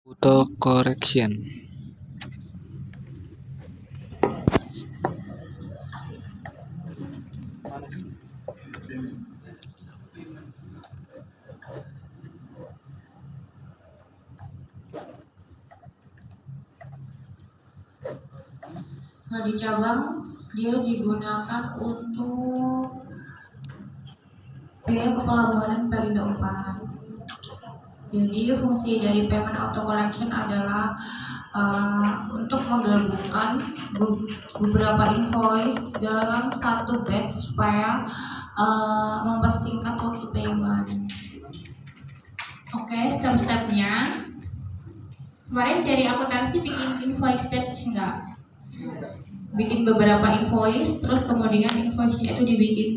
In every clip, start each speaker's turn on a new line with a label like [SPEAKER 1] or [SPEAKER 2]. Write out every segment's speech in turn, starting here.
[SPEAKER 1] Auto correction.
[SPEAKER 2] Nah, di cabang dia digunakan untuk biaya kepelabuhanan Perindo 4. Jadi fungsi dari payment auto collection adalah untuk menggabungkan beberapa invoice dalam satu batch supaya mempersingkat waktu payment. Oke, step-stepnya. Kemarin dari akuntansi bikin invoice batch enggak? Bikin beberapa invoice, terus kemudian invoice-nya itu dibikin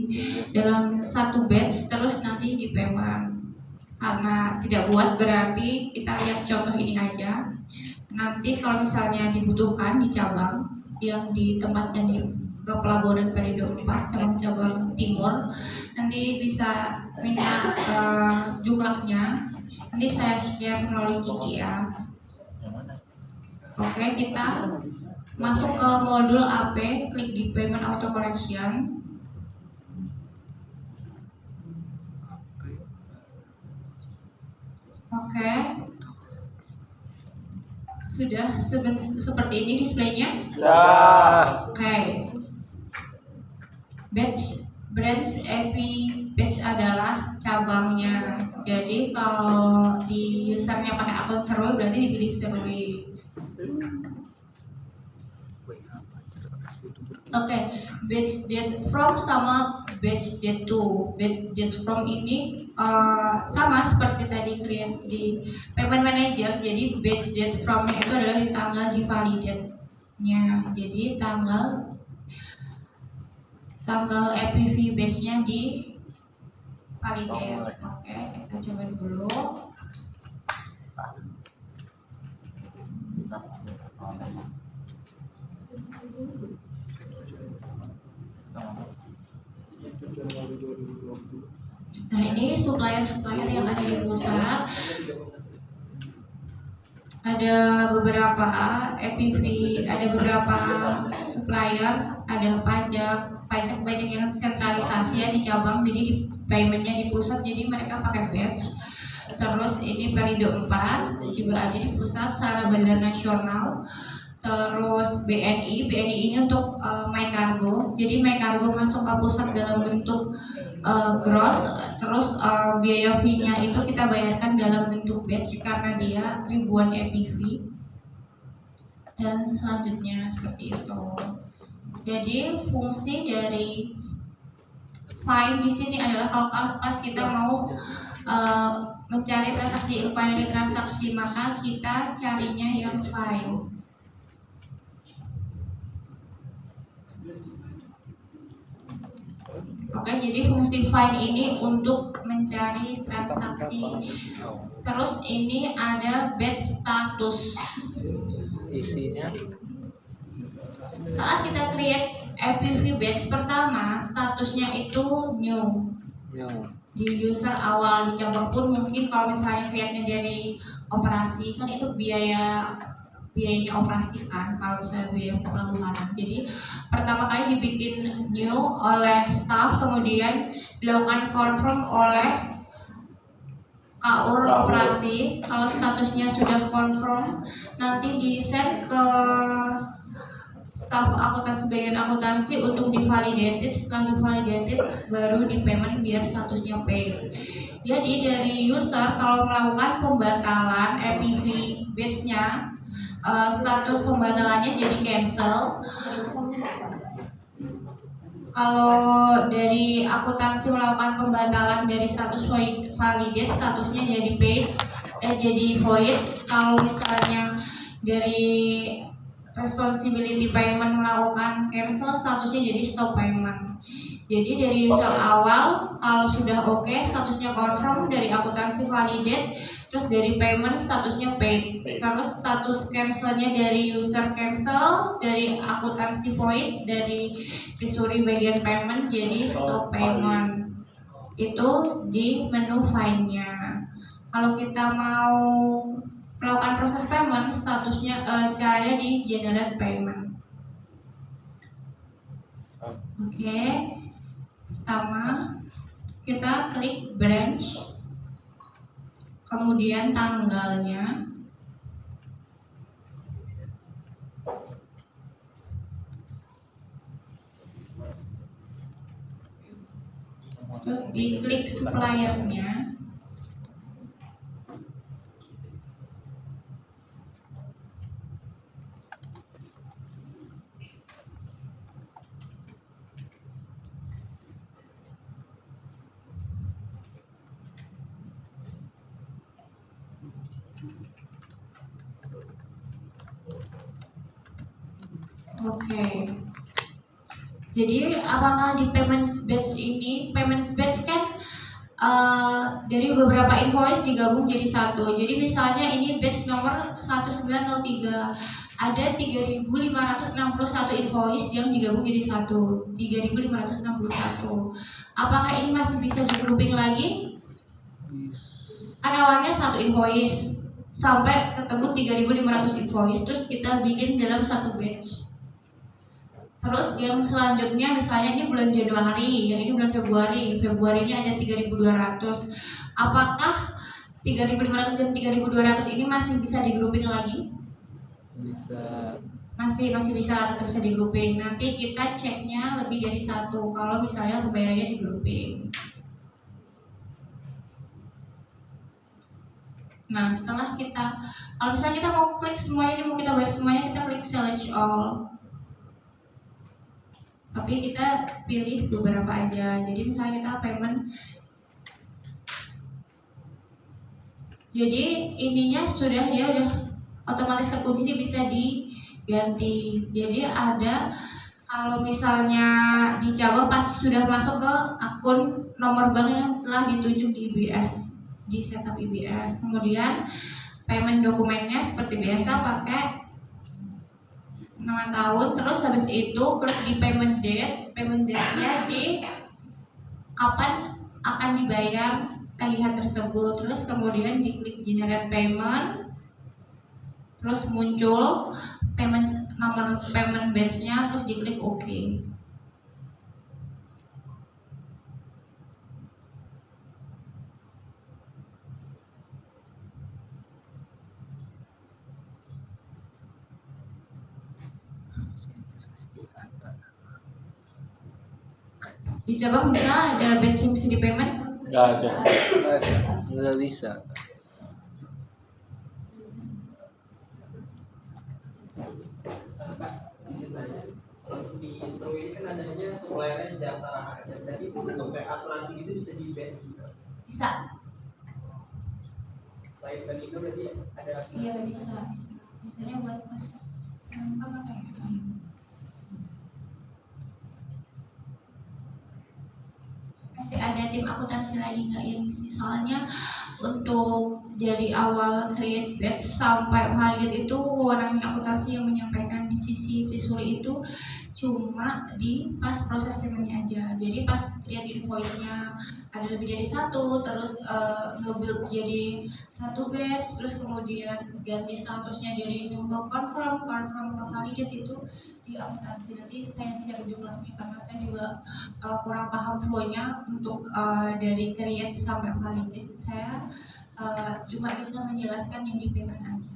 [SPEAKER 2] dalam satu batch, terus nanti di payment. Karena tidak buat, berarti kita lihat contoh ini aja. Nanti kalau misalnya dibutuhkan di cabang yang di tempatnya di ke Pelabuhan Perindo 4, cabang timur, nanti bisa minta jumlahnya. Nanti saya share melalui Kiki ya. Oke, kita masuk ke modul AP, klik di payment auto collection. Oke, sudah seperti ini displaynya. Oke, branch AP batch adalah cabangnya. Jadi kalau di usernya pakai akun serwe berarti dipilih serwe. Oke, batch date from sama batch date to. Batch date from ini sama seperti tadi create di payment manager. Jadi batch date from-nya itu adalah di tanggal di validate-nya. Jadi tanggal APV batch-nya di validate. Oke, kita coba dulu. Nah, ini supplier yang ada di pusat. Ada beberapa APV, ada beberapa supplier, ada pajak banyak yang sentralisasi ya di cabang, jadi di paymentnya di pusat, jadi mereka pakai batch. Terus ini Perindo 4 juga ada di pusat, Sarana Bandar Nasional. Terus BNI ini untuk My Cargo. Jadi My Cargo masuk ke pusat dalam bentuk gross, terus biaya fee-nya itu kita bayarkan dalam bentuk batch karena dia ribuan APV. Dan selanjutnya seperti itu. Jadi fungsi dari find di sini adalah kalau pas kita mau mencari transaksi, inquiry transaksi, maka kita carinya yang find. Oke, jadi fungsi find ini untuk mencari transaksi. Terus ini ada batch status.
[SPEAKER 1] Isinya
[SPEAKER 2] Saat kita create APV batch pertama, statusnya itu new. Di user awal di cabang pun mungkin kalau misalnya create-nya dari operasi kan itu biayanya operasi kan, kalau misalnya biaya pelabuhanan. Jadi pertama kali dibikin new oleh staff, kemudian dilakukan confirm oleh KUR operasi. Kalau statusnya sudah confirm, nanti di send ke staff akuntansi bagian akuntansi untuk divalidated. Setelah divalidated baru di payment biar statusnya paid. Jadi dari user kalau melakukan pembatalan APV batch-nya, status pembatalannya jadi cancel. Kalau dari akuntansi melakukan pembatalan dari status validate, statusnya jadi paid, jadi void. Kalau misalnya dari responsibility payment melakukan cancel, statusnya jadi stop payment. Jadi dari user awal kalau sudah oke, statusnya confirm, dari akuntansi validate, terus dari payment statusnya paid. Terus status cancelnya dari user cancel, dari akuntansi void, dari treasury bagian payment jadi stop payment. Itu di menu find-nya. Kalau kita mau melakukan proses payment, statusnya caranya di generate payment. Oke, pertama kita klik branch, kemudian tanggalnya, terus diklik suppliernya, oke. Jadi apakah di payment batch ini, payment batch kan dari beberapa invoice digabung jadi satu. Jadi misalnya ini batch nomor 1903, ada 3.561 invoice yang digabung jadi satu, 3.561. Apakah ini masih bisa di grouping lagi? Kan awalnya satu invoice sampai ketemu 3.500 invoice, terus kita bikin dalam satu batch. Terus yang selanjutnya misalnya ini bulan Januari, yang ini bulan Februari. Februarinya ada 3.200. Apakah 3.500 dan 3.200 ini masih bisa di grouping lagi?
[SPEAKER 1] Bisa.
[SPEAKER 2] Masih bisa, tetap bisa di grouping. Nanti kita ceknya lebih dari satu kalau misalnya pembayarannya di grouping. Nah, setelah kalau misalnya kita mau klik semuanya, mau kita bayar semuanya, kita klik select all. Tapi kita pilih beberapa aja. Jadi misalnya kita payment, jadi ininya dia udah otomatis terkunci, dia bisa diganti. Jadi ada, kalau misalnya di cabang pasti sudah masuk ke akun nomor bank yang telah ditunjuk di IBS, di setup IBS. Kemudian payment dokumennya seperti biasa pakai nama tahun, terus habis itu klik di payment date-nya di kapan akan dibayar tagihan tersebut, terus kemudian diklik generate payment, terus muncul nomor payment base-nya, terus diklik OK. Di cabang bisa ada batch yang bisa di payment?
[SPEAKER 3] Nggak ada.
[SPEAKER 1] Nggak bisa.
[SPEAKER 4] Di Stro ini kan adanya suppliernya jasa raharja, berarti itu untuk kayak asuransi gitu bisa di batch juga?
[SPEAKER 2] Bisa.
[SPEAKER 4] Selain Banindo berarti ada asuransi?
[SPEAKER 2] Iya bisa. Misalnya buat pas apa ya? Masih ada tim akuntansi lagi nggak yang isi? Soalnya untuk dari awal create batch sampai valid itu wewenang akuntansi yang menyampaikan. Di sisi Trisuri itu cuma di pas proses paymentnya aja. Jadi pas lihat invoice-nya ada lebih dari satu, terus nge-build jadi satu batch, terus kemudian ganti statusnya dari new ke confirm ke valid itu di akuntansi. Nanti saya share jumlahnya karena saya juga kurang paham flow-nya untuk dari create sampai valid. Saya cuma bisa menjelaskan yang di payment aja.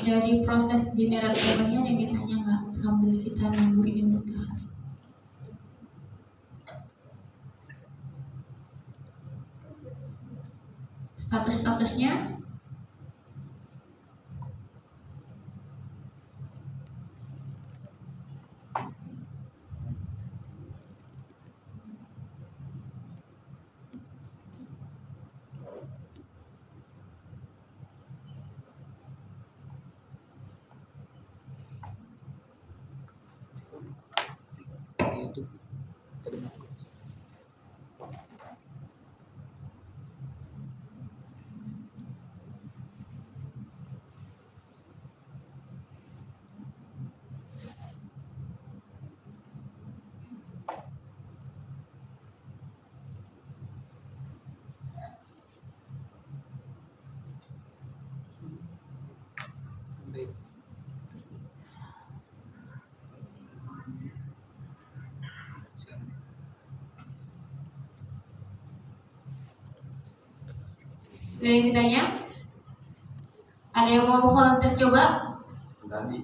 [SPEAKER 2] Dari proses general payment-nya ada yang ditanya nggak sambil kita nunggu ini mudah? Statusnya
[SPEAKER 1] YouTube terdengar.
[SPEAKER 2] Ada yang ditanya? Ada yang mau volunteer coba?
[SPEAKER 3] Tadi